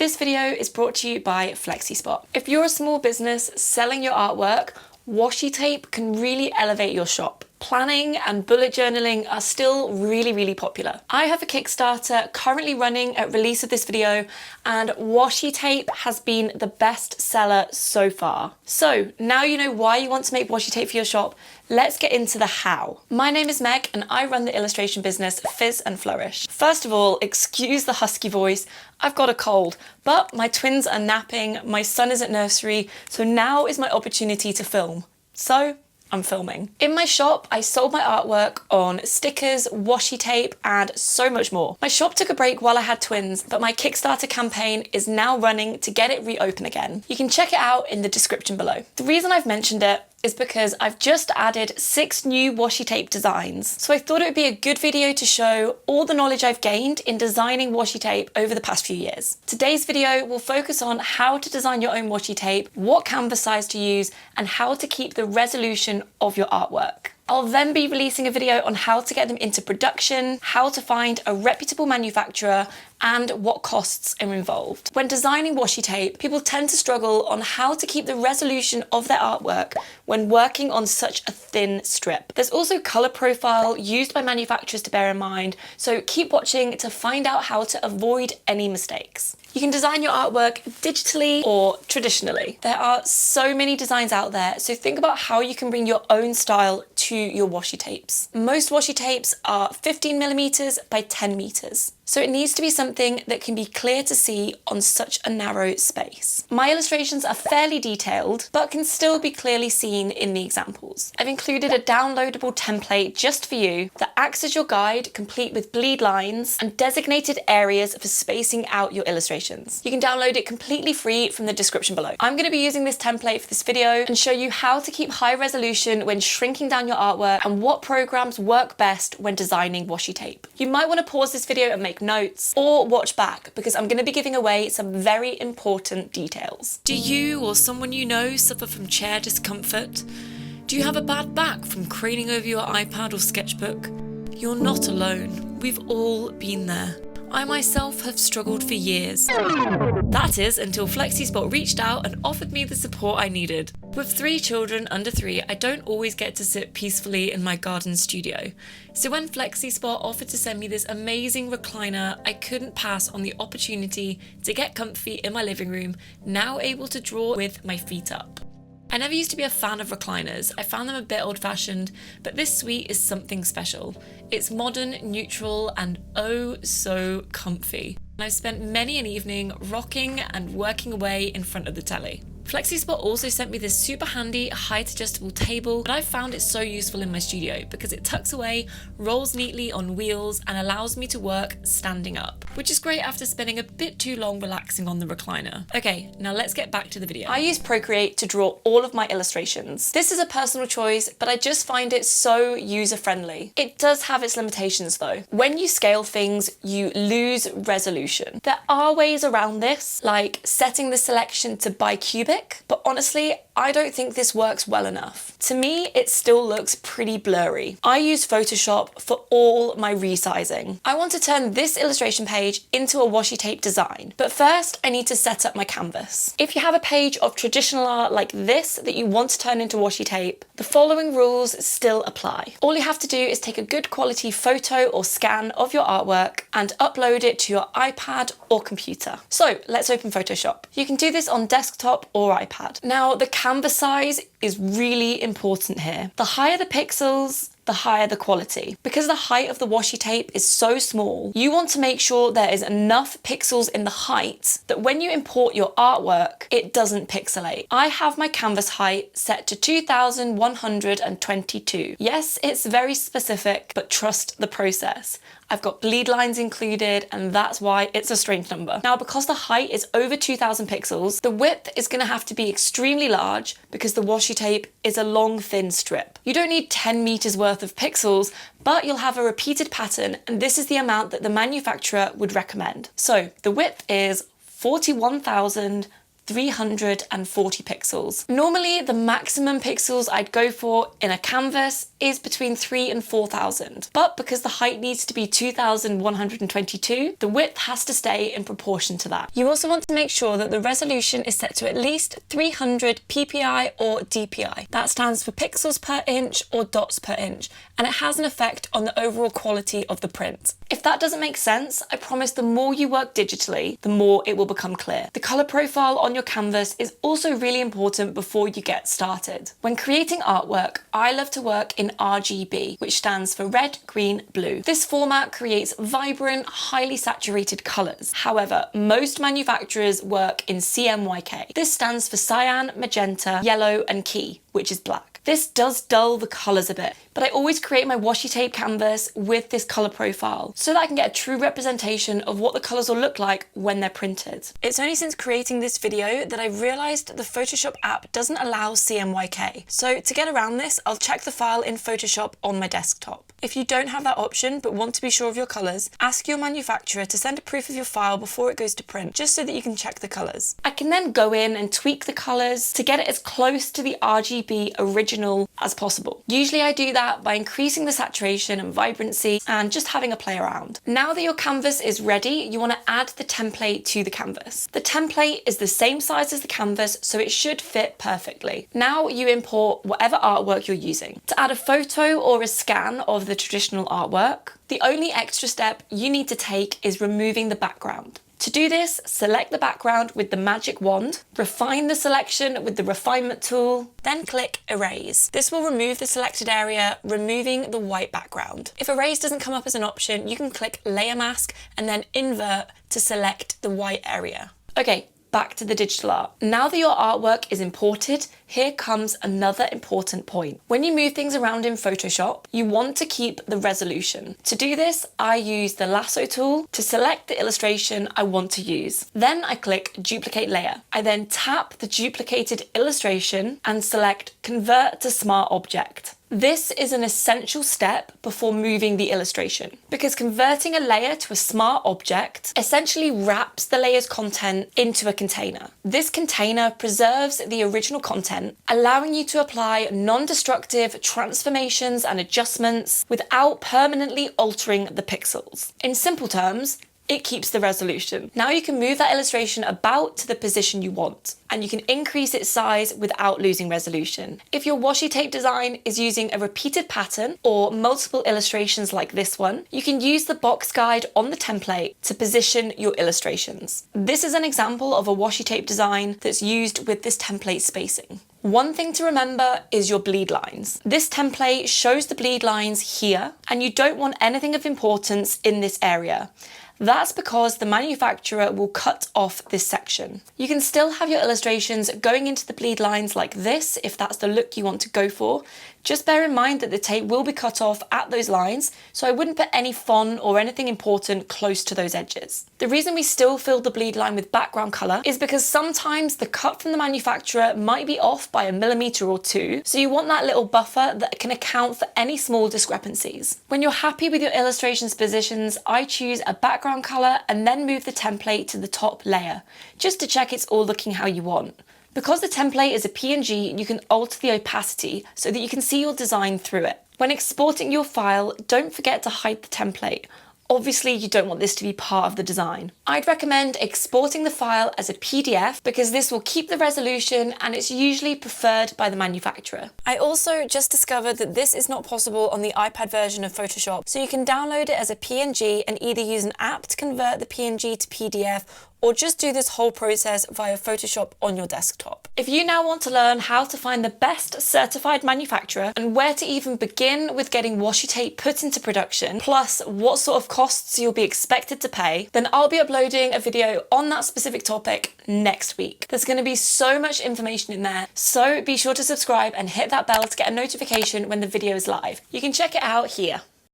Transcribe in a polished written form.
This video is brought to you by Flexispot. If you're a small business selling your artwork, washi tape can really elevate your shop. Planning and bullet journaling are still really popular. I have a Kickstarter currently running at release of this video, and washi tape has been the best seller so far. So now you know why you want to make washi tape for your shop, let's get into the how. My name is Meg and I run the illustration business Fizz and Flourish. First of all, excuse the husky voice. I've got a cold, but my twins are napping, my son is at nursery, so now is my opportunity to film. So I'm filming. In my shop, I sold my artwork on stickers, washi tape, and so much more. My shop took a break while I had twins, but my Kickstarter campaign is now running to get it reopened again. You can check it out in the description below. The reason I've mentioned it is because I've just added 6 new washi tape designs. So I thought it would be a good video to show all the knowledge I've gained in designing washi tape over the past few years. Today's video will focus on how to design your own washi tape, what canvas size to use, and how to keep the resolution of your artwork. I'll then be releasing a video on how to get them into production, how to find a reputable manufacturer, and what costs are involved. When designing washi tape, people tend to struggle on how to keep the resolution of their artwork when working on such a thin strip. There's also color profile used by manufacturers to bear in mind, so keep watching to find out how to avoid any mistakes. You can design your artwork digitally or traditionally. There are so many designs out there, so think about how you can bring your own style to your washi tapes. Most washi tapes are 15mm by 10m. So it needs to be something that can be clear to see on such a narrow space. My illustrations are fairly detailed, but can still be clearly seen in the examples. I've included a downloadable template just for you that acts as your guide, complete with bleed lines and designated areas for spacing out your illustrations. You can download it completely free from the description below. I'm going to be using this template for this video and show you how to keep high resolution when shrinking down your artwork and what programs work best when designing washi tape. You might want to pause this video and make notes or watch back because I'm going to be giving away some very important details. Do you or someone you know suffer from chair discomfort? Do you have a bad back from craning over your iPad or sketchbook? You're not alone. We've all been there. I myself have struggled for years. That is until Flexispot reached out and offered me the support I needed. With 3 children under 3, I don't always get to sit peacefully in my garden studio. So when Flexispot offered to send me this amazing recliner, I couldn't pass on the opportunity to get comfy in my living room, now able to draw with my feet up. I never used to be a fan of recliners. I found them a bit old-fashioned, but this suite is something special. It's modern, neutral, and oh so comfy. And I've spent many an evening rocking and working away in front of the telly. Flexispot also sent me this super handy height adjustable table, but I found it so useful in my studio because it tucks away, rolls neatly on wheels, and allows me to work standing up, which is great after spending a bit too long relaxing on the recliner. Okay, now let's get back to the video. I use Procreate to draw all of my illustrations. This is a personal choice, but I just find it so user-friendly. It does have its limitations though. When you scale things, you lose resolution. There are ways around this, like setting the selection to bicubic, but honestly, I don't think this works well enough. To me, it still looks pretty blurry. I use Photoshop for all my resizing. I want to turn this illustration page into a washi tape design, but first I need to set up my canvas. If you have a page of traditional art like this that you want to turn into washi tape, the following rules still apply. All you have to do is take a good quality photo or scan of your artwork and upload it to your iPad or computer. So let's open Photoshop. You can do this on desktop or iPad. Now the canvas size is really important here. The higher the pixels, the higher the quality. Because the height of the washi tape is so small, you want to make sure there is enough pixels in the height that when you import your artwork, it doesn't pixelate. I have my canvas height set to 2122. Yes, it's very specific, but trust the process. I've got bleed lines included, and that's why it's a strange number. Now, because the height is over 2000 pixels, the width is going to have to be extremely large because the washi tape is a long, thin strip. You don't need 10 meters worth of pixels, but you'll have a repeated pattern, and this is the amount that the manufacturer would recommend. So the width is 41,340 pixels. Normally, the maximum pixels I'd go for in a canvas is between 3,000 and 4,000. But because the height needs to be 2,122, the width has to stay in proportion to that. You also want to make sure that the resolution is set to at least 300 ppi or dpi. That stands for pixels per inch or dots per inch, and it has an effect on the overall quality of the print. If that doesn't make sense, I promise the more you work digitally, the more it will become clear. The color profile on your canvas is also really important before you get started. When creating artwork, I love to work in RGB, which stands for red, green, blue. This format creates vibrant, highly saturated colors. However, most manufacturers work in CMYK. This stands for cyan, magenta, yellow, and key, which is black. This does dull the colours a bit, but I always create my washi tape canvas with this colour profile so that I can get a true representation of what the colours will look like when they're printed. It's only since creating this video that I realised the Photoshop app doesn't allow CMYK. So to get around this, I'll check the file in Photoshop on my desktop. If you don't have that option but want to be sure of your colours, ask your manufacturer to send a proof of your file before it goes to print, just so that you can check the colours. I can then go in and tweak the colours to get it as close to the RGB original as possible. Usually I do that by increasing the saturation and vibrancy and just having a play around. Now that your canvas is ready, you want to add the template to the canvas. The template is the same size as the canvas, so it should fit perfectly. Now you import whatever artwork you're using. To add a photo or a scan of the traditional artwork, the only extra step you need to take is removing the background. To do this, select the background with the magic wand, refine the selection with the refinement tool, then click Erase. This will remove the selected area, removing the white background. If Erase doesn't come up as an option, you can click Layer Mask and then Invert to select the white area. Okay, back to the digital art. Now that your artwork is imported, here comes another important point. When you move things around in Photoshop, you want to keep the resolution. To do this, I use the lasso tool to select the illustration I want to use. Then I click Duplicate Layer. I then tap the duplicated illustration and select Convert to Smart Object. This is an essential step before moving the illustration, because converting a layer to a smart object essentially wraps the layer's content into a container. This container preserves the original content, allowing you to apply non-destructive transformations and adjustments without permanently altering the pixels. In simple terms, it keeps the resolution. Now you can move that illustration about to the position you want, and you can increase its size without losing resolution. If your washi tape design is using a repeated pattern or multiple illustrations like this one, you can use the box guide on the template to position your illustrations. This is an example of a washi tape design that's used with this template spacing. One thing to remember is your bleed lines. This template shows the bleed lines here, and you don't want anything of importance in this area. That's because the manufacturer will cut off this section. You can still have your illustrations going into the bleed lines like this if that's the look you want to go for. Just bear in mind that the tape will be cut off at those lines, so I wouldn't put any font or anything important close to those edges. The reason we still fill the bleed line with background colour is because sometimes the cut from the manufacturer might be off by 1 millimeter or 2, so you want that little buffer that can account for any small discrepancies. When you're happy with your illustration's positions, I choose a background colour and then move the template to the top layer, just to check it's all looking how you want. Because the template is a PNG, you can alter the opacity so that you can see your design through it. When exporting your file, don't forget to hide the template. Obviously, you don't want this to be part of the design. I'd recommend exporting the file as a PDF because this will keep the resolution and it's usually preferred by the manufacturer. I also just discovered that this is not possible on the iPad version of Photoshop, so you can download it as a PNG and either use an app to convert the PNG to PDF or just do this whole process via Photoshop on your desktop. If you now want to learn how to find the best certified manufacturer and where to even begin with getting washi tape put into production, plus what sort of costs you'll be expected to pay, then I'll be uploading a video on that specific topic next week. There's going to be so much information in there, so be sure to subscribe and hit that bell to get a notification when the video is live. You can check it out here.